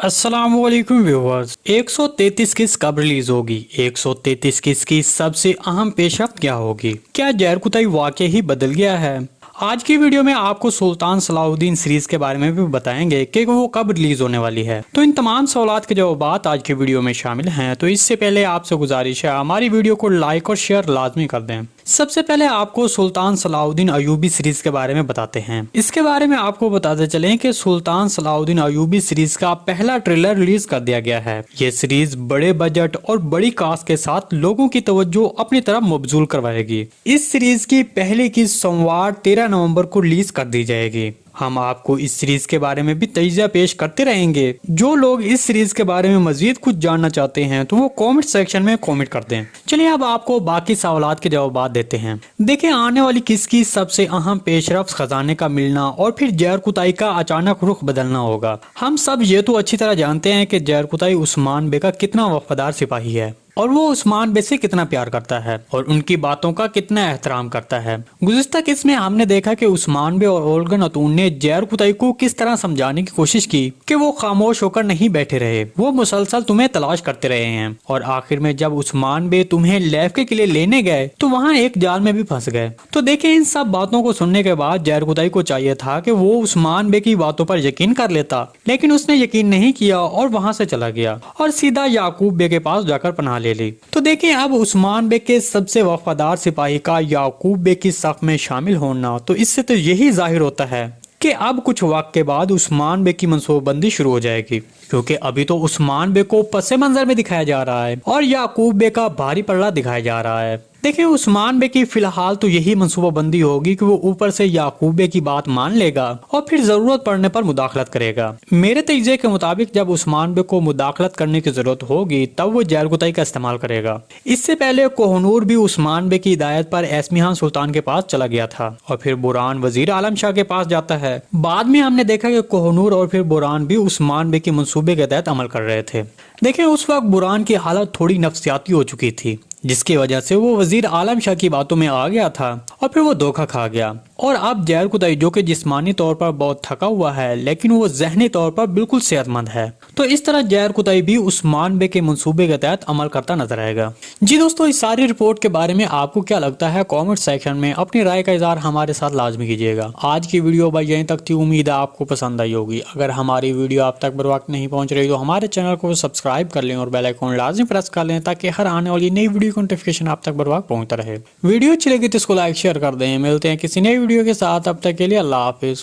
अस्सलाम वालेकुम व्यूअर्स। 133 किस कब रिलीज होगी? 133 किस की सबसे अहम पेशरफ्त क्या होगी? क्या जहर कुतई वाकई ही बदल गया है? आज की वीडियो में आपको सुल्तान सलाहुद्दीन सीरीज के बारे में भी बताएंगे कि वो कब रिलीज होने वाली है। तो इन तमाम सवालात के जवाब आज की वीडियो में शामिल हैं। तो इससे पहले आपसे गुजारिश है हमारी वीडियो को लाइक और शेयर लाजमी कर दें। सबसे पहले आपको सुल्तान सलाहुद्दीन अयूबी सीरीज के बारे में बताते हैं। इसके बारे में आपको बताते चलें कि सुल्तान सलाहुद्दीन अयूबी सीरीज का पहला ट्रेलर रिलीज कर दिया गया है। ये सीरीज बड़े बजट और बड़ी कास्ट के साथ लोगों की तवज्जो अपनी तरफ मबजूल करवाएगी। इस सीरीज की पहली किस्त सोमवार 13 नवंबर को रिलीज कर दी जाएगी। हम आपको इस सीरीज के बारे में भी तजिया पेश करते रहेंगे। जो लोग इस सीरीज के बारे में मजीद कुछ जानना चाहते हैं तो वो कमेंट सेक्शन में कमेंट कर दें। चलिए अब आपको बाकी सवालात के जवाब देते हैं। देखिए, आने वाली किस्त की सबसे अहम पेशरफ्त खजाने का मिलना और फिर जहर कुताई का अचानक रुख बदलना होगा। हम सब ये तो अच्छी तरह जानते हैं कि जहर कुताई उस्मान बे का कितना वफादार सिपाही है और वो उस्मान बे से कितना प्यार करता है और उनकी बातों का कितना एहतराम करता है। गुज़िश्ता किस्त में हमने देखा कि उस्मान बे और ओल्गा नतून ने जहर कुतई को किस तरह समझाने की कोशिश की कि वो खामोश होकर नहीं बैठे रहे, वो मुसलसल तुम्हें तलाश करते रहे हैं और आखिर में जब उस्मान बे तुम्हें लैफ्के के लिए लेने गए तो वहाँ एक जाल में भी फंस गए। तो देखिए, इन सब बातों को सुनने के बाद जहर कुतई को चाहिए था कि वो उस्मान बे की बातों पर यकीन कर लेता, लेकिन उसने यकीन नहीं किया और वहाँ से चला गया और सीधा याकूब बे के पास जाकर पनाह ले ली। तो देखिए, अब उस्मान बे के सबसे वफादार सिपाही का याकूब बे की सफ में शामिल होना, तो इससे तो यही जाहिर होता है कि अब कुछ वक्त के बाद उस्मान बे की मनसूबबंदी शुरू हो जाएगी, क्योंकि अभी तो उस्मान बे को पसे मंजर में दिखाया जा रहा है और याकूब बे का भारी पल्ला दिखाया जा रहा है। देखिए, उस्मान बे की फिलहाल तो यही मनसूबाबंदी होगी कि वो ऊपर से याकूब बे की बात मान लेगा और फिर जरूरत पड़ने पर मुदाखलत करेगा। मेरे तजज़िये के मुताबिक जब उस्मान बे को मुदाखलत करने की जरूरत होगी तब वो जहर कुतई का इस्तेमाल करेगा। इससे पहले कोहनूर भी उस्मान बे की हिदायत पर एसमिहान सुल्तान के पास चला गया था और फिर बुरहान वजीर आलम शाह के पास जाता है। बाद में हमने देखा कि कोहनूर और फिर बुरहान भी उस्मान बे के मंसूबे के तहत अमल कर रहे थे। देखिए, उस वक्त बुरहान की हालत थोड़ी नफ्सियाती हो चुकी थी, जिसकी वजह से वो वजीर आलम शाह की बातों में आ गया था और फिर वो धोखा खा गया। और अब जहर कुतई जो कि जिस्मानी तौर पर बहुत थका हुआ है लेकिन वो जहनी तौर पर बिल्कुल सेहतमंद है, तो इस तरह जहर कुतई भी उस्मान बे के मंसूबे के तहत अमल करता नजर आएगा। जी दोस्तों, इस सारी रिपोर्ट के बारे में आपको क्या लगता है? कॉमेंट सेक्शन में अपनी राय का इजहार हमारे साथ लाजमी कीजिएगा। आज की वीडियो भाई यहीं तक थी, उम्मीद है आपको पसंद आई होगी। अगर हमारी वीडियो आप तक बर वक्त नहीं पहुंच रही तो हमारे चैनल को सब्सक्राइब कर लें और बेल आइकन लाजमी प्रेस कर लें ताकि हर आने वाली नई वीडियो की नोटिफिकेशन आप तक बर वक्त पहुंचता रहे। वीडियो अच्छी लगी तो इसको लाइक शेयर कर दें। मिलते हैं किसी नई वीडियो के साथ, अब तक के लिए अल्लाह हाफिज।